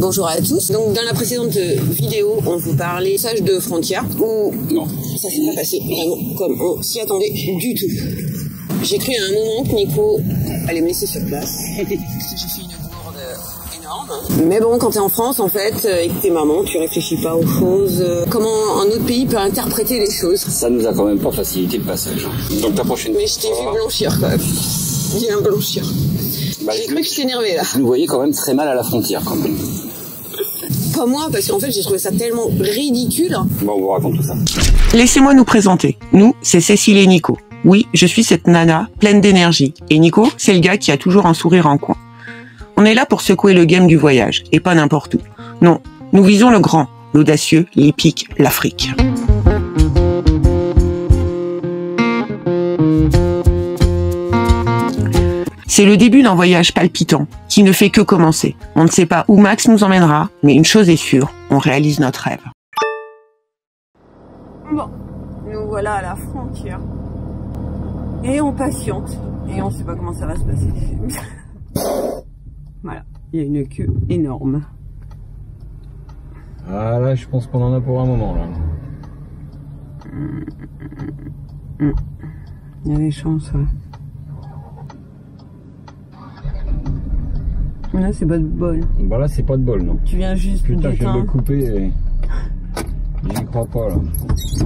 Bonjour à tous. Donc dans la précédente vidéo, on vous parlait message de frontière où non, ça s'est pas passé vraiment comme on s'y attendait du tout. J'ai cru à un moment que Nico allait me laisser sur place. J'ai fait une bourde énorme. Mais bon, quand t'es en France, en fait, et que t'es maman, tu réfléchis pas aux choses. Comment un autre pays peut interpréter les choses. Ça nous a quand même pas facilité le passage. Donc ta prochaine. Mais je t'ai vu blanchir quand même. Bien blanchir. Bah, j'ai cru que je t'énervais là. Vous nous voyez quand même très mal à la frontière quand même. Pas moi, parce qu'en fait j'ai trouvé ça tellement ridicule. Bon, on vous raconte tout ça. Laissez-moi nous présenter. Nous, c'est Cécile et Nico. Oui, je suis cette nana pleine d'énergie. Et Nico, c'est le gars qui a toujours un sourire en coin. On est là pour secouer le game du voyage, et pas n'importe où. Non, nous visons le grand, l'audacieux, l'épique, l'Afrique. C'est le début d'un voyage palpitant, qui ne fait que commencer. On ne sait pas où Max nous emmènera, mais une chose est sûre, on réalise notre rêve. Bon, nous voilà à la frontière. Et on patiente. Et on ne sait pas comment ça va se passer. Voilà, il y a une queue énorme. Ah là, je pense qu'on en a pour un moment là. Il y a des chances, ouais. Là, c'est pas de bol. Bah là, c'est pas de bol, non. Tu viens juste Putain, je viens de le d'éteindre. couper et... J'y crois pas, là. C'est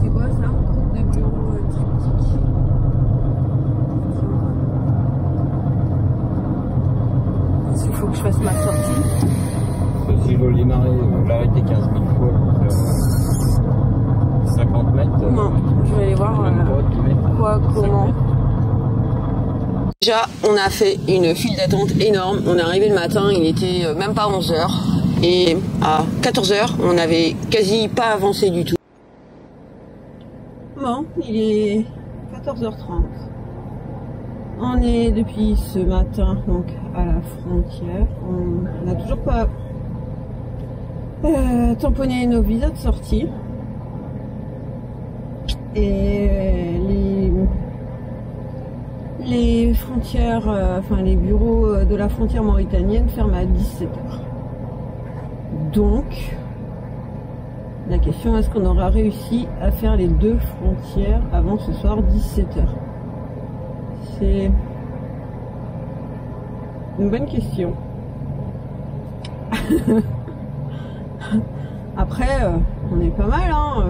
quoi ça? Groupe de bureau triptyque. Il faut que je fasse ma sortie. Si je veux démarrer, l'arrêter 15 000 fois pour faire 50 mètres. Non, je vais aller voir quoi, comment. Déjà, on a fait une file d'attente énorme. On est arrivé le matin, il était même pas 11h. Et à 14h, on n'avait quasi pas avancé du tout. Bon, il est 14h30. On est depuis ce matin donc à la frontière. On n'a toujours pas tamponné nos visas de sortie. Et les frontières, enfin les bureaux de la frontière mauritanienne ferment à 17h. Donc, la question, est-ce qu'on aura réussi à faire les deux frontières avant ce soir 17h? C'est une bonne question. Après, on est pas mal, hein.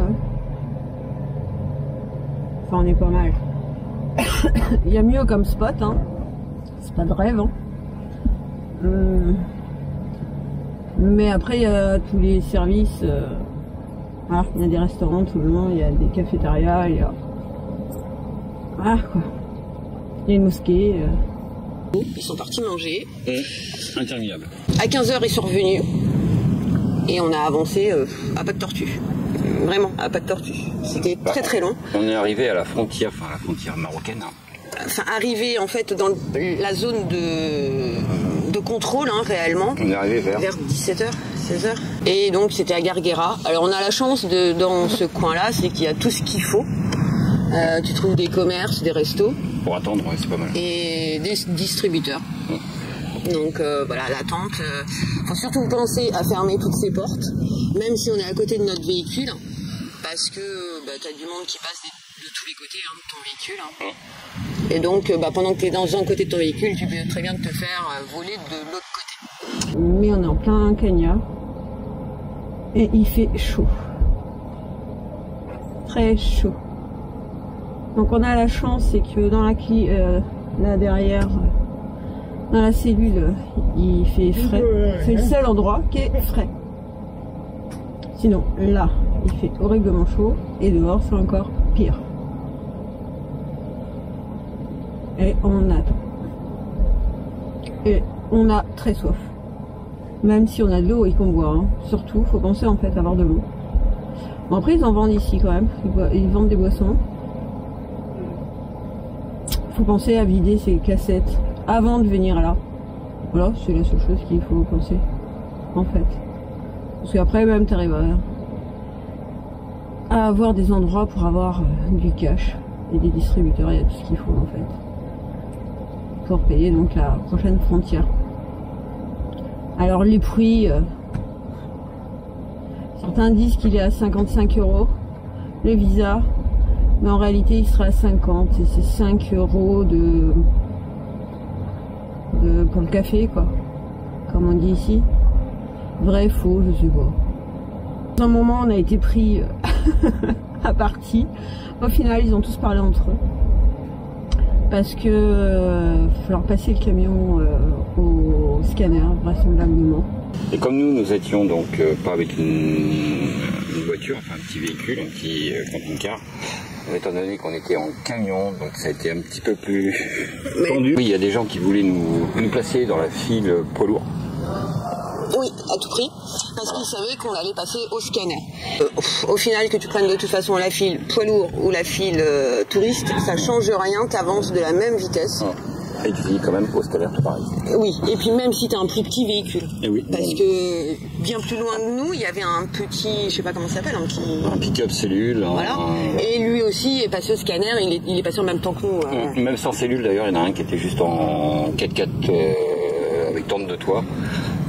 Enfin, on est pas mal. Il y a mieux comme spot, hein. C'est pas de rêve, hein. Mais après, il y a tous les services. Voilà, il y a des restaurants tout le monde, il y a des cafétérias, il y a. Voilà quoi. Il y a une mosquée. Ils sont partis manger. Interminable. À 15h, ils sont revenus. Et on a avancé à pas de tortue. Vraiment, à pas de tortue. C'était très très long. On est arrivé à la frontière, enfin la frontière marocaine. Enfin, arrivé en fait dans la zone de contrôle, hein, réellement. On est arrivé vers 17h, 16h. Et donc c'était à Garguera. Alors on a la chance dans ce coin-là, c'est qu'il y a tout ce qu'il faut. Tu trouves des commerces, des restos. Pour attendre, ouais, c'est pas mal. Et des distributeurs. Donc voilà, l'attente. Faut surtout penser à fermer toutes ces portes, même si on est à côté de notre véhicule, parce que t'as du monde qui passe de tous les côtés, hein, de ton véhicule. Hein. Et donc pendant que t'es dans un côté de ton véhicule, tu peux très bien te faire voler de l'autre côté. Mais on est en plein Kenya et il fait chaud, très chaud. Donc on a la chance, c'est que dans là derrière. Dans la cellule, il fait frais. C'est le seul endroit qui est frais. Sinon, là, il fait horriblement chaud. Et dehors, c'est encore pire. Et on attend. Et on a très soif. Même si on a de l'eau et qu'on boit. Hein. Surtout, faut penser en fait à avoir de l'eau. Bon, après, ils en vendent ici quand même. Ils vendent des boissons. Faut penser à vider ses cassettes avant de venir là. Voilà, c'est la seule chose qu'il faut penser, en fait. Parce qu'après, même, t'arrives à avoir des endroits pour avoir du cash et des distributeurs, il y a tout ce qu'il faut en fait pour payer donc la prochaine frontière. Alors les prix, certains disent qu'il est à 55 € le visa, mais en réalité il sera à 50 et c'est 5 € pour le café quoi, comme on dit ici. Vrai, faux, je sais pas. Dans un moment on a été pris à partie. Au final ils ont tous parlé entre eux parce que va falloir passer le camion au scanner vraisemblablement. Et comme nous étions donc pas avec une voiture, enfin un petit véhicule, un petit camping-car, étant donné qu'on était en camion, donc ça a été un petit peu plus tendu. Oui, il y a des gens qui voulaient nous placer dans la file poids lourd. Oui, à tout prix, parce qu'ils savaient qu'on allait passer au scanner. Au final, que tu prennes de toute façon la file poids lourd ou la file touriste, ça change rien, t'avances de la même vitesse. Et tu finis quand même au scanner, tout pareil. Oui, et puis même si t'as un plus petit véhicule. Et oui. Parce que bien plus loin de nous, il y avait un petit, je sais pas comment ça s'appelle, un pick-up cellule. Voilà. Et lui aussi est passé au scanner, il est passé en même temps que nous. Même sans cellule d'ailleurs, il y en a un qui était juste en 4x4 avec tente de toit.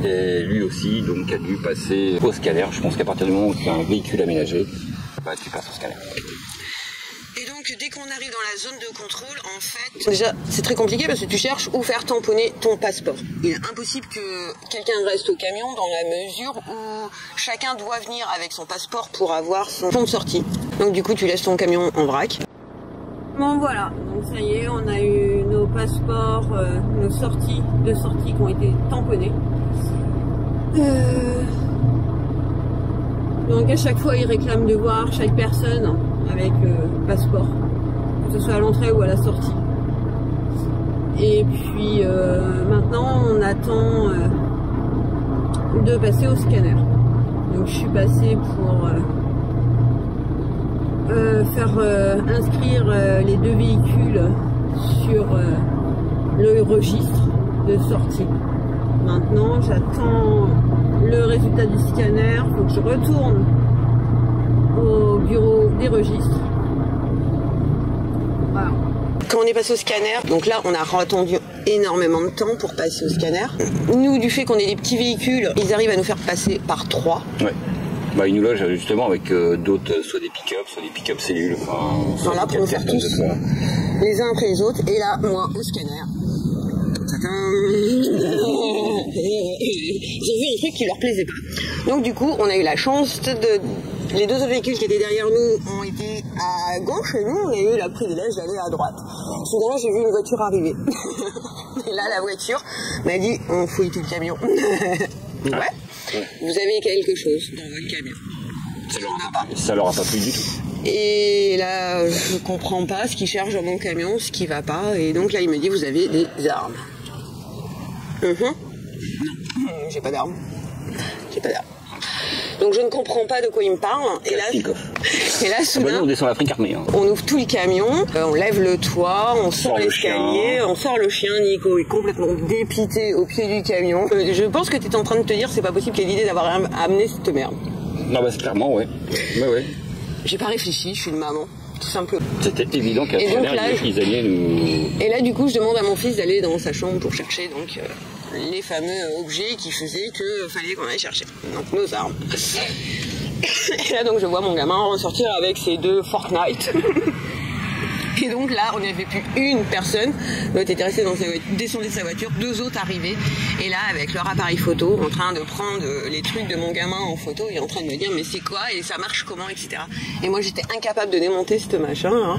Et lui aussi donc a dû passer au scanner. Je pense qu'à partir du moment où tu as un véhicule aménagé, bah, tu passes au scanner. Et donc dès qu'on arrive dans la zone de contrôle, en fait, déjà c'est très compliqué parce que tu cherches où faire tamponner ton passeport. Il est impossible que quelqu'un reste au camion dans la mesure où chacun doit venir avec son passeport pour avoir son pont de sortie. Donc du coup tu laisses ton camion en vrac. Bon voilà, donc ça y est, on a eu nos passeports, nos sorties, deux sorties qui ont été tamponnées. Donc à chaque fois ils réclament de voir chaque personne avec le passeport, que ce soit à l'entrée ou à la sortie. Et puis maintenant on attend de passer au scanner. Donc je suis passée pour faire inscrire les deux véhicules sur le registre de sortie. Maintenant j'attends le résultat du scanner, il faut que je retourne au bureau des registres. Voilà. Quand on est passé au scanner, donc là on a attendu énormément de temps pour passer au scanner. Nous, du fait qu'on est des petits véhicules, ils arrivent à nous faire passer par 3. Ouais. Bah, ils nous logent justement avec d'autres, soit des pick-up, soit des pick-up cellules. Voilà, pour nous faire tous les uns après les autres. Et là, moi, au scanner. Ils ont vu un truc qui leur plaisait pas. Donc du coup, on a eu la chance les deux autres véhicules qui étaient derrière nous ont été à gauche et nous, on a eu le privilège d'aller à droite. Soudain, j'ai vu une voiture arriver. Et là, la voiture m'a dit, on fouille tout le camion. Ouais. Vous avez quelque chose dans votre camion. Ça leur a pas plu du tout. Et là, je comprends pas ce qu'ils cherchent dans mon camion, ce qui va pas. Et donc là, il me dit, vous avez des armes. Non, j'ai pas d'armes. J'ai pas d'armes. Donc je ne comprends pas de quoi il me parle. Et là, soudain, nous, on descend l'Afrique armée. Hein. On ouvre tout le camion, on lève le toit, on sort l'escalier, on sort le chien. Nico est complètement dépité au pied du camion. Je pense que tu es en train de te dire, c'est pas possible qu'il y ait l'idée d'avoir amené cette merde. Non, bah c'est clairement, ouais. Ouais. J'ai pas réfléchi, je suis une maman. Tout simplement. C'était évident qu'à ce moment-là, ils allaient nous... Et là, du coup, je demande à mon fils d'aller dans sa chambre pour chercher donc les fameux objets qui faisaient que fallait qu'on aille chercher. Donc nos armes. Et là, donc, je vois mon gamin ressortir avec ses deux Fortnite. Et donc là, on n'avait plus une personne. L'autre était resté dans sa voiture, descendu de sa voiture, deux autres arrivaient. Et là, avec leur appareil photo, en train de prendre les trucs de mon gamin en photo et en train de me dire mais c'est quoi et ça marche comment, etc. Et moi, j'étais incapable de démonter ce machin, hein,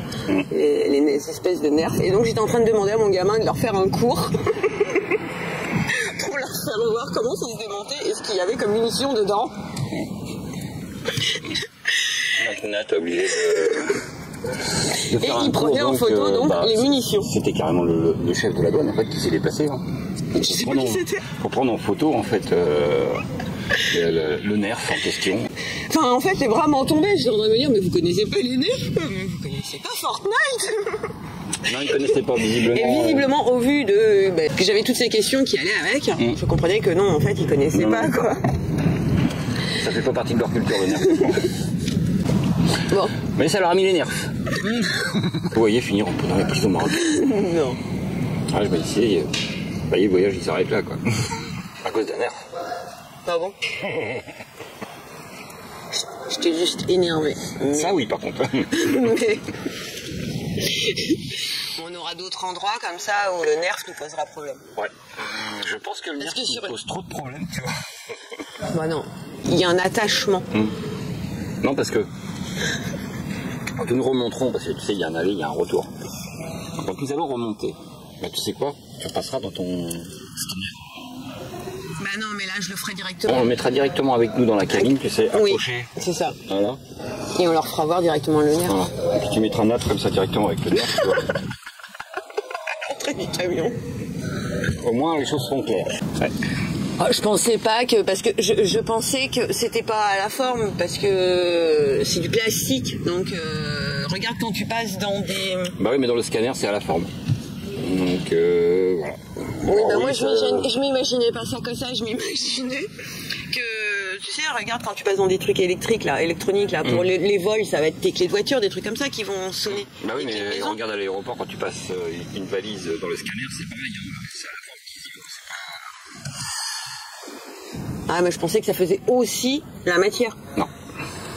les espèces de nerfs. Et donc, j'étais en train de demander à mon gamin de leur faire un cours pour leur faire voir comment ça se démontait et ce qu'il y avait comme munitions dedans. Maintenant, t'es obligé de et il prenait en photo donc les munitions. C'était carrément le chef de la douane en fait qui s'est déplacé. Hein. Je sais pas qui c'était. Pour prendre en photo en fait le nerf en question. Enfin en fait les bras m'en tombaient. J'étais en train de me dire mais vous connaissez pas les nerfs, vous connaissez pas Fortnite. Non, ils connaissaient pas visiblement. Et visiblement au vu de que j'avais toutes ces questions qui allaient avec, je comprenais que non en fait ils connaissaient pas quoi. Ça fait pas partie de leur culture le nerf. Bon. Mais ça leur a mis les nerfs. Vous voyez finir dans la prison marocaine. Non. Ah, je me disais, bah, le voyage il s'arrête là quoi. À cause d'un nerf. Ah bon? J'étais juste énervé. Ça oui par contre. Mais... on aura d'autres endroits comme ça où le nerf nous posera problème. Ouais. Je pense que le nerf nous pose trop de problèmes, tu vois. Bah non. Il y a un attachement. Non parce que quand nous remonterons, parce que tu sais il y a un aller, il y a un retour. Quand nous allons remonter, bah tu sais quoi? Tu repasseras dans ton... Bah non, mais là je le ferai directement. On le mettra directement avec nous dans la cabine, tu sais, accroché. Oui, c'est ça. Voilà. Et on leur fera voir directement le nerf. Voilà. Et puis tu mettras Nat comme ça directement avec le nerf, tu vois. Entrée du camion. Au moins les choses seront claires. Ouais. Oh, je pensais pas que... Parce que je pensais que c'était pas à la forme, parce que c'est du plastique. Donc regarde quand tu passes dans des... Bah oui, mais dans le scanner c'est à la forme. Donc voilà. Oui, bah moi je m'imaginais pas ça comme ça, je m'imaginais que, tu sais, regarde quand tu passes dans des trucs électriques là, électroniques là, pour les vols, ça va être tes clés de voiture, des trucs comme ça qui vont sonner. Bah oui, mais regarde à l'aéroport quand tu passes une valise dans le scanner, c'est pareil, hein, c'est à la forme qui... Ah mais je pensais que ça faisait aussi la matière. Non.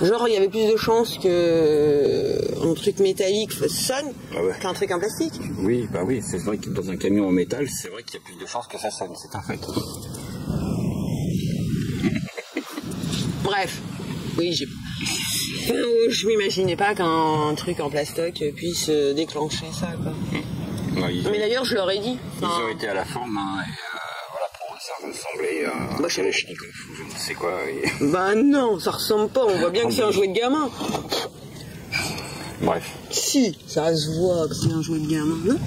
Genre il y avait plus de chances que un truc métallique sonne qu'un truc en plastique. Oui, bah oui, c'est vrai que dans un camion en métal, c'est vrai qu'il y a plus de chances que ça sonne, c'est un fait. Bref, oui, je m'imaginais pas qu'un truc en plastoc puisse déclencher ça, quoi. Mais d'ailleurs, je leur ai dit. Ils ont été à la forme, hein, et voilà, pour eux, ça ressemblait à Kalachnikov ou je ne sais quoi. Et... Bah non, ça ressemble pas, on voit bien que c'est un jouet de gamin. Bref. Si, ça se voit que c'est un jouet de gamin, non?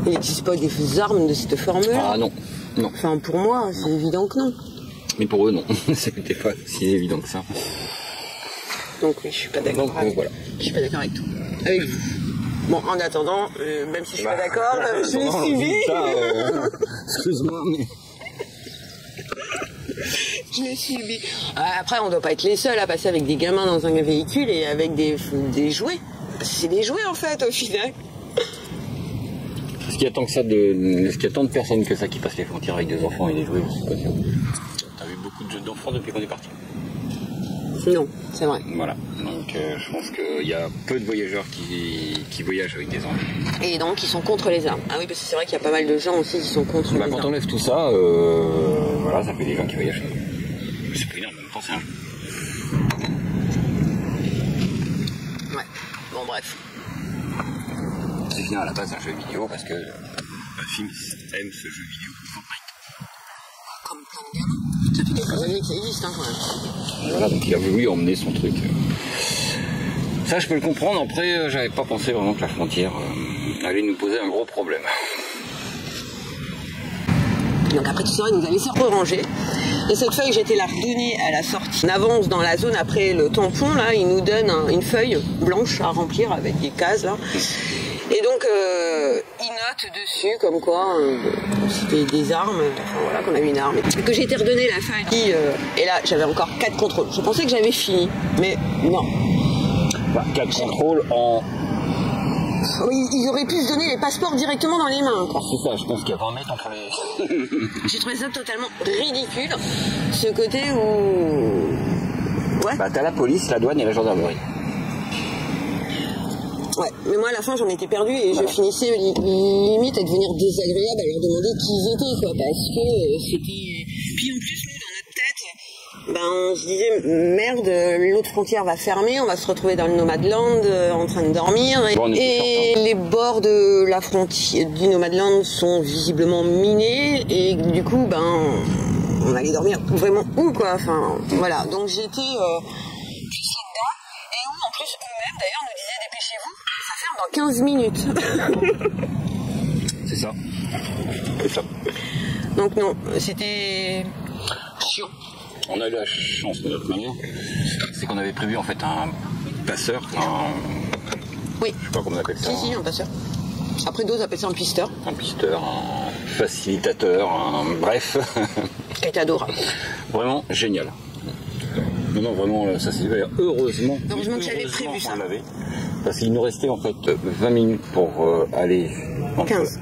Il n'existe pas des armes de cette forme-là? Ah non, non. Enfin, pour moi, c'est évident que non. Mais pour eux, non. C'était pas si évident que ça. Donc oui, je suis pas d'accord. Donc voilà. Je suis pas d'accord avec tout. Avec vous. Bon, en attendant, même si je suis pas d'accord, je l'ai suivi. Excuse-moi, mais... Je l'ai suivi. Après, on doit pas être les seuls à passer avec des gamins dans un véhicule et avec des jouets. C'est des jouets, en fait, au final. Est-ce qu'il y a tant que ça est-ce qu'il y a tant de personnes que ça qui passent les frontières avec des enfants et des jouets? Je sais pas sûr. T'as vu beaucoup de jeunes d'enfants depuis qu'on est parti? Non, c'est vrai. Voilà. Donc je pense qu'il y a peu de voyageurs qui voyagent avec des enfants. Et donc ils sont contre les armes. Ah oui, parce que c'est vrai qu'il y a pas mal de gens aussi qui sont contre les armes. Quand on enlève tout ça, voilà, ça fait des gens qui voyagent. C'est pas énorme, en même temps c'est un jeu. Ouais. Bon bref. C'est bien à la base un jeu vidéo parce que ma fille aime ce jeu vidéo. Comme plein de gamins. Ça fait quelques années que ça existe, hein, quand même. Voilà, donc il a voulu emmener son truc. Ça, je peux le comprendre. Après, j'avais pas pensé vraiment que la frontière allait nous poser un gros problème. Donc après tout ça, il nous a laissé ranger. Et cette feuille, j'ai été la redonner à la sortie. On avance dans la zone après le tampon, là, il nous donne une feuille blanche à remplir avec des cases, là. Et donc, il note dessus comme quoi c'était des armes, enfin voilà, qu'on avait une arme. Et que j'ai été redonner la feuille. Et là, j'avais encore 4 contrôles. Je pensais que j'avais fini, mais non. Enfin, 4 contrôles en... Oui, ils auraient pu se donner les passeports directement dans les mains, quoi. C'est ça, je pense qu'il y a 20 mètres entre les... J'ai trouvé ça totalement ridicule, ce côté où... Ouais. Bah t'as la police, la douane et la gendarmerie. Ouais, mais moi à la fin j'en étais perdue et je finissais limite à devenir désagréable à leur demander qui ils étaient, quoi, parce que c'était... Puis en plus, nous, dans notre tête, ben, on se disait, merde, l'autre frontière va fermer, on va se retrouver dans le Nomadland en train de dormir. Et les bords de la frontière du Nomadland sont visiblement minés et du coup, ben, on allait dormir vraiment où, quoi. Enfin, voilà. Donc j'étais plus là-dedans et où, en plus, eux-mêmes, d'ailleurs, nous disaient, dépêchez-vous, ça ferme dans 15 minutes. C'est ça. C'est ça. Donc non, c'était chiant. On a eu la chance de notre manière, c'est qu'on avait prévu en fait un passeur, oui. Je sais pas comment on appelle ça. Si, un passeur. Après d'autres appellent ça un pisteur. Un pisteur, un facilitateur, bref. Qui était adorable. Vraiment génial. Non, non, vraiment, ça s'est fait. Heureusement. Heureusement que j'avais prévu ça. Parce qu'il nous restait en fait 20 minutes pour aller 15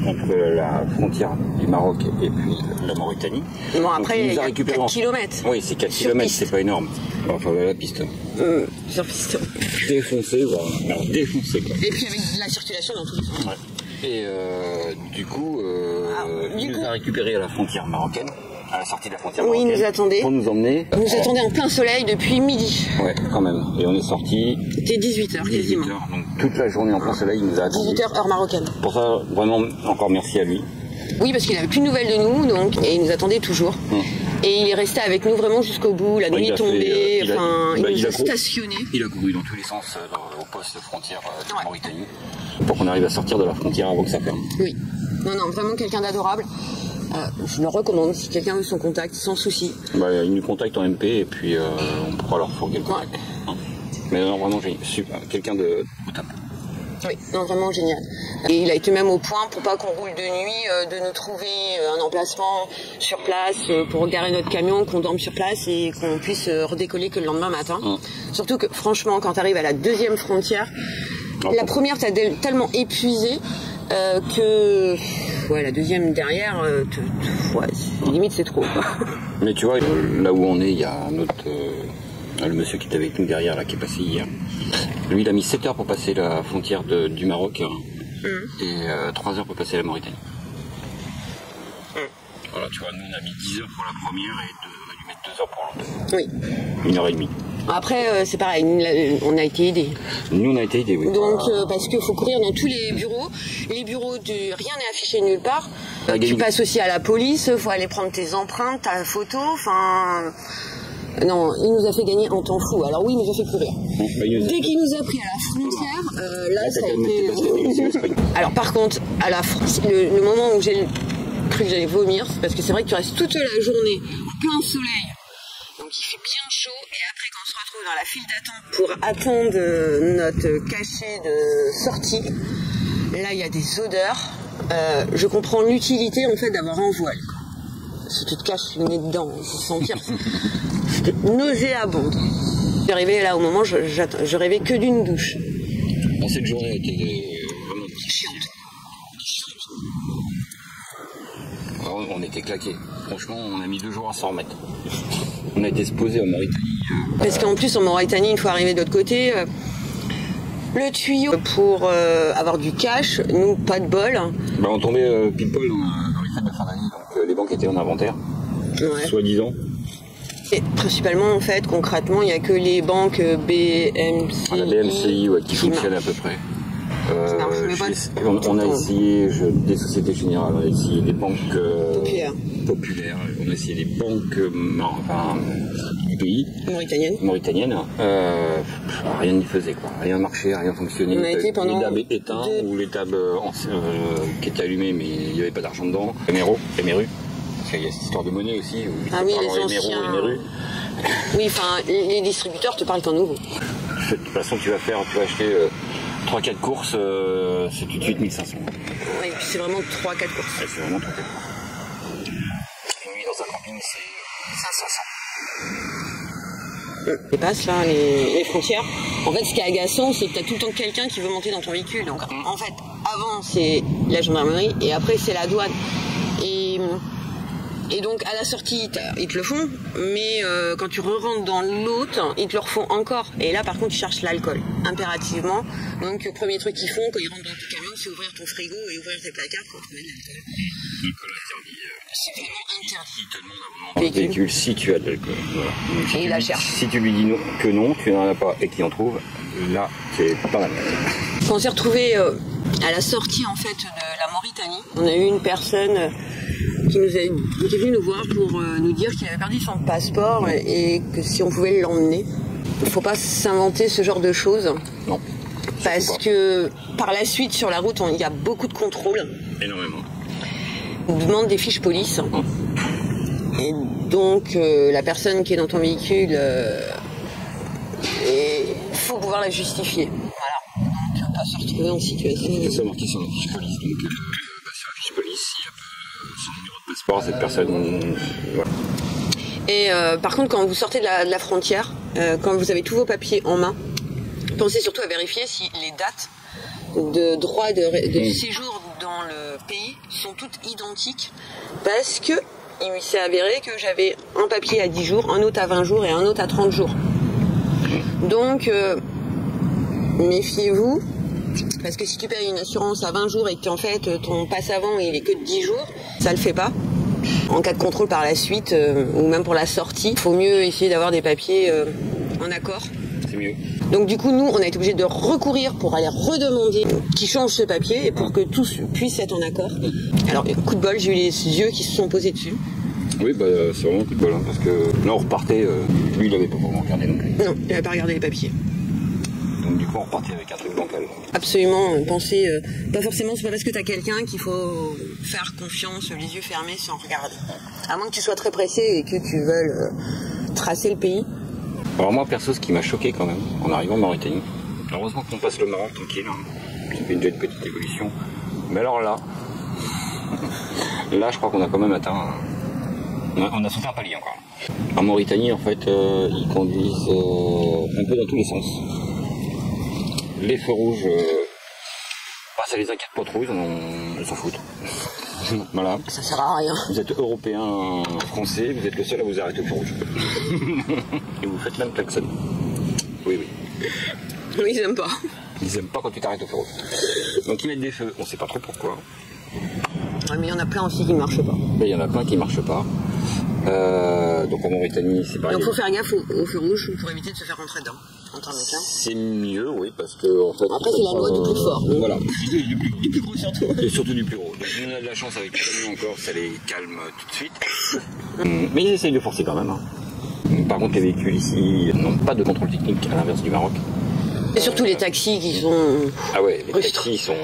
entre la frontière du Maroc et puis la Mauritanie. Bon, après, il y a 4 km. Oui, c'est 4 km, c'est pas énorme. Enfin, la piste. Sur piste. Défoncé, voilà. Alors, défoncé, quoi. Et puis avec de la circulation dans tous les sens. Ouais. Et du coup, il nous a récupéré à la frontière marocaine. À la sortie de la frontière marocaine. Oui, il nous attendait. Pour nous emmener. Il nous attendait en plein soleil depuis midi. Ouais, quand même. Et on est sorti. C'était 18h quasiment. 18h, donc toute la journée en plein soleil, il nous a attendu. 18h heure marocaine. Pour ça, vraiment, encore merci à lui. Oui, parce qu'il n'avait plus de nouvelles de nous, donc, et il nous attendait toujours. Et il est resté avec nous vraiment jusqu'au bout, la nuit tombée, il nous a stationné. Il a couru dans tous les sens au poste frontière de Mauritanie, pour qu'on arrive à sortir de la frontière avant que ça ferme. Oui. Non, non, vraiment quelqu'un d'adorable. Je le recommande, si quelqu'un veut son contact, sans souci. Bah, il nous contacte en MP et puis on pourra leur fournir le contact. Mais non, vraiment, super, quelqu'un de top. Oui, non, vraiment génial. Et il a été même au point, pour pas qu'on roule de nuit, de nous trouver un emplacement sur place pour garer notre camion, qu'on dorme sur place et qu'on puisse redécoller que le lendemain matin. Surtout que, franchement, quand tu arrives à la deuxième frontière, la première t'as tellement épuisé que ouais, la deuxième derrière, limite c'est trop. Mais tu vois, là où on est, il y a un autre... le monsieur qui était avec nous derrière, là, qui est passé hier. Lui, il a mis 7 heures pour passer la frontière du Maroc et 3 heures pour passer la Mauritanie. Voilà, tu vois, nous, on a mis 10 heures pour la première et on a dû mettre 2 heures pour l'autre. Oui. 1h30. Après, c'est pareil, on a été aidés. Nous, on a été aidés, oui. Donc, parce qu'il faut courir dans tous les bureaux. Les bureaux, rien n'est affiché nulle part. Tu passes aussi à la police, il faut aller prendre tes empreintes, ta photo, enfin... Non, il nous a fait gagner un temps fou. Alors oui, il nous a fait courir. Dès qu'il nous a pris à la frontière, là, ça a été... Alors par contre, à le moment où j'ai cru que j'allais vomir, c'est parce que c'est vrai que tu restes toute la journée en plein soleil. Donc il fait bien chaud. Et après, quand on se retrouve dans la file d'attente pour attendre notre cachet de sortie, là, il y a des odeurs. Je comprends l'utilité, en fait, d'avoir un voile. Si tu te caches le nez dedans, c'est sans pire. C'était nauséabonde. Je suis arrivée là au moment, je rêvais que d'une douche. Cette journée a été vraiment chiante. Alors, on était claqués. Franchement, on a mis 2 jours à s'en remettre. On a été se poser en Mauritanie. Parce qu'en plus, en Mauritanie, il faut arriver de l'autre côté. Le tuyau pour avoir du cash, nous, pas de bol. Bah, on tombait pile poil dans les fêtes de fin d'année, donc les banques étaient en inventaire, soi-disant. Et principalement, en fait, concrètement, il n'y a que les banques BMCI, la BMCI qui fonctionne à peu près. On a essayé des sociétés générales, on a essayé des banques populaires, on a essayé des banques du pays. Mauritaniennes. Rien n'y faisait, quoi. Rien marchait, rien fonctionnait. On a été pendant les tables éteints ou les tables qui étaient allumées mais il n'y avait pas d'argent dedans. Emeru. Parce qu'il y a cette histoire de monnaie aussi. Oui, les anciens. Oui, enfin, les distributeurs te parlent en nouveau. De toute façon, tu vas acheter 3-4 courses, c'est tout de suite 1500. Oui, et puis c'est vraiment 3-4 courses. Ouais, c'est vraiment 3-4 courses. Une nuit dans un camping, c'est 500. Tu passes là les frontières. En fait, ce qui est agaçant, c'est que tu as tout le temps quelqu'un qui veut monter dans ton véhicule. Donc, en fait, avant, c'est la gendarmerie et après, c'est la douane. Et donc à la sortie, ils te le font, mais quand tu re-rentres dans l'autre, ils te le refont encore. Et là par contre, ils cherchent l'alcool, impérativement. Donc le premier truc qu'ils font quand ils rentrent dans ton camion, c'est ouvrir ton frigo et ouvrir tes placards pour trouver de l'alcool. L'alcool interdit. C'est vraiment interdit. Il te demande un véhicule si tu as de l'alcool. Voilà. Et il la cherche. Si tu lui dis non, que non, tu n'en as pas et qu'il en trouve, là, c'est pas mal. Quand on s'est retrouvé à la sortie en fait de la Mauritanie, on a eu une personne qui était venu nous voir pour nous dire qu'il avait perdu son passeport et que si on pouvait l'emmener. Il ne faut pas s'inventer ce genre de choses. Non. Parce que par la suite, sur la route, il y a beaucoup de contrôles. Énormément. On demande des fiches police. Et donc, la personne qui est dans ton véhicule, il faut pouvoir la justifier. Voilà. Donc, on va se retrouver en situation... Il faut marquer sur la fiche police. Donc, sur la fiche police, il y a son numéro de passeport, cette personne... Voilà. Et par contre, quand vous sortez de la frontière, quand vous avez tous vos papiers en main, pensez surtout à vérifier si les dates de droit de séjour dans le pays sont toutes identiques, parce que il s'est avéré que j'avais un papier à 10 jours, un autre à 20 jours et un autre à 30 jours. Donc, méfiez-vous, parce que si tu payes une assurance à 20 jours et que en fait ton passe avant il est que de 10 jours, ça le fait pas. En cas de contrôle par la suite, ou même pour la sortie, il faut mieux essayer d'avoir des papiers en accord. C'est mieux. Donc du coup, nous, on a été obligés de recourir pour aller redemander qui change ce papier et pour que tous puissent être en accord. Alors, coup de bol, j'ai eu les yeux qui se sont posés dessus. Oui, bah c'est vraiment un coup de bol, hein, parce que là on repartait, lui il avait pas vraiment regardé non plus. Non, il n'avait pas regardé les papiers. Donc du coup on repartait avec un truc bancal. Absolument, pensez, pas forcément, c'est pas parce que t'as quelqu'un qu'il faut faire confiance, les yeux fermés sans regarder. À moins que tu sois très pressé et que tu veuilles tracer le pays. Alors moi perso, ce qui m'a choqué quand même, en arrivant en Mauritanie, heureusement qu'on passe le Maroc tranquille, hein. Ça fait déjà une petite évolution. Mais alors là, je crois qu'on a quand même atteint... On a sauté un palier encore. En Mauritanie, en fait, ils conduisent un peu dans tous les sens. Les feux rouges, ça les inquiète pas trop, ils s'en foutent. Voilà. Ça sert à rien. Vous êtes européen, français, vous êtes le seul à vous arrêter au feu rouge. Et vous faites même klaxon. Oui, oui. Oui, ils aiment pas. Ils aiment pas quand tu t'arrêtes au feu rouge. Donc ils mettent des feux, on sait pas trop pourquoi. Ouais, mais il y en a plein aussi qui ne marchent pas. Mais il y en a plein qui marchent pas. Donc en Mauritanie, c'est pareil. Donc faut faire gaffe au feu rouge pour éviter de se faire rentrer dedans. C'est mieux, oui, parce que en fait. Après, c'est la loi du plus fort. Voilà. Du plus gros surtout. Et surtout du plus gros. Donc on a de la chance avec les camions encore, ça les calme tout de suite. Mais ils essayent de forcer quand même. Hein. Par contre, les véhicules ici n'ont pas de contrôle technique à l'inverse du Maroc. Et surtout les taxis qui sont. Ah ouais, les taxis sont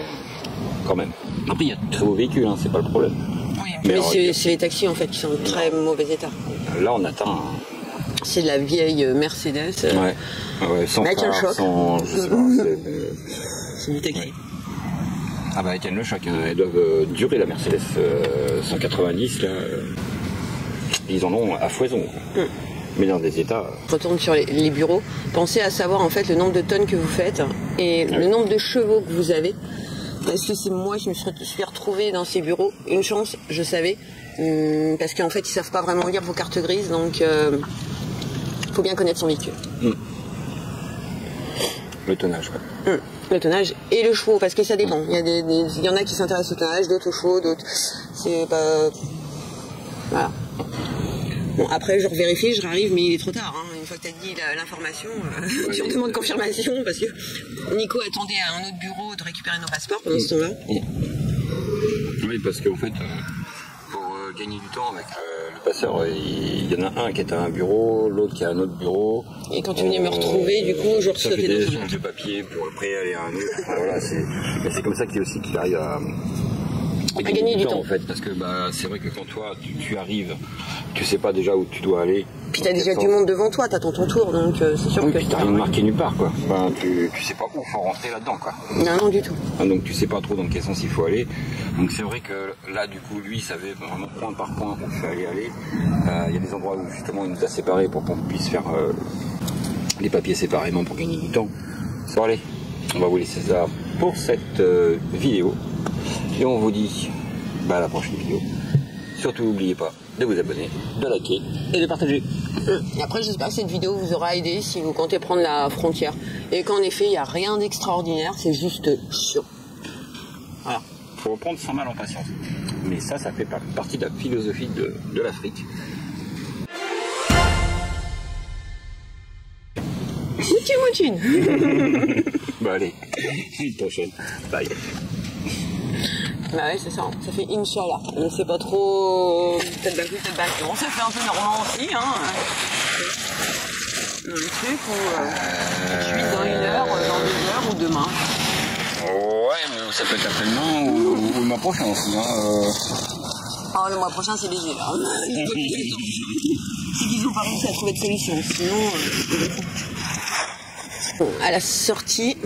quand même. Après, il y a de très beaux véhicules, hein, c'est pas le problème. Oui, mais c'est les taxis en fait qui sont en très mauvais état. Là, on atteint. C'est de la vieille Mercedes. Ouais, sans avec un choc. Sans, je sais pas, c'est du taxi. Ouais. Ah bah, elles tiennent le choc. Elles doivent durer la Mercedes 190 là. Ils en ont à foison. Mais dans des états. Je retourne sur les bureaux. Pensez à savoir en fait le nombre de tonnes que vous faites et le nombre de chevaux que vous avez. Parce que c'est moi, je me suis retrouvée dans ces bureaux. Une chance, je savais. Parce qu'en fait, ils savent pas vraiment lire vos cartes grises, donc faut bien connaître son véhicule. Le tonnage, quoi. Le tonnage et le chevaux, parce que ça dépend. Il y en a qui s'intéressent au tonnage, d'autres au chevaux, d'autres. C'est pas. Voilà. Bon, après, je revérifie, je réarrive, mais il est trop tard. Hein. Une fois que tu as dit l'information, tu en demandes confirmation, parce que Nico attendait à un autre bureau de récupérer nos passeports pendant ce temps-là. Oui, parce qu'en fait, pour gagner du temps avec le passeur, il y en a un qui est à un bureau, l'autre qui est à un autre bureau. Et quand tu venais me retrouver, du coup, je recevais des échanges de papier pour après aller à un autre. Voilà, c'est comme ça qu'il arrive à gagner du temps en fait, parce que bah, c'est vrai que quand toi tu arrives, tu sais pas déjà où tu dois aller. Puis t'as déjà du monde devant toi, t'attends ton tour, donc c'est sûr que. Puis t'as rien marqué nulle part quoi. Ben, tu sais pas où faut rentrer là-dedans quoi. Non, du tout. Donc tu sais pas trop dans quel sens il faut aller. Donc c'est vrai que là du coup lui il savait vraiment point par point où il fallait aller. Il y a des endroits où justement il nous a séparés pour qu'on puisse faire les papiers séparément pour gagner du temps. Bon allez, on va vous laisser ça pour cette vidéo. Et on vous dit à la prochaine vidéo. Surtout n'oubliez pas de vous abonner, de liker et de partager. Et après j'espère que cette vidéo vous aura aidé si vous comptez prendre la frontière. Et qu'en effet il n'y a rien d'extraordinaire, c'est juste chiant. Voilà. Faut prendre sans mal en patience. Mais ça fait partie de la philosophie de l'Afrique. Moutine. Bah allez, une prochaine. Bye. Bah ouais, c'est ça. Ça fait Inch'Allah. On sait pas trop. Peut-être bac oui, peut-être bac non. Ça fait un peu normand aussi, hein. Le truc où je suis dans 1 heure, dans 2 heures ou demain. Ouais, mais ça peut être après-demain ou le mois prochain aussi, hein. Ah, le mois prochain, c'est léger, là. C'est qu'ils ont pas réussi à trouver de solution. Sinon, bon, à la sortie.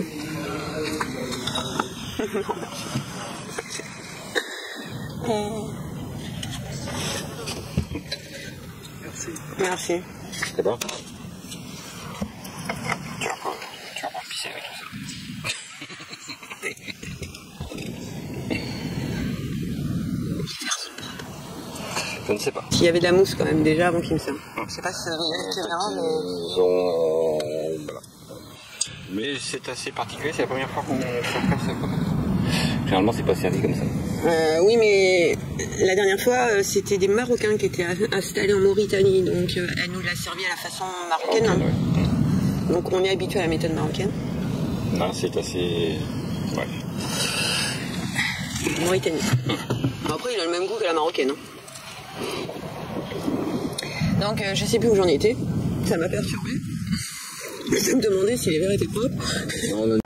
Merci. C'est bon. Tu vas pas pisser avec tout ça. Je ne sais pas. Il y avait de la mousse quand même déjà avant qu'il me serve. Je sais pas si ça veut dire voilà. Mais c'est assez particulier, c'est la première fois qu'on fait ça. Généralement, c'est pas servi comme ça. Oui, mais la dernière fois, c'était des Marocains qui étaient installés en Mauritanie, donc elle nous l'a servi à la façon marocaine. Okay, ouais. Donc on est habitué à la méthode marocaine. Non, c'est assez... Ouais. Mauritanie. Après, il a le même goût que la marocaine. Donc je sais plus où j'en étais. Ça m'a perturbé. Je me demandais si les verres étaient propres. Non,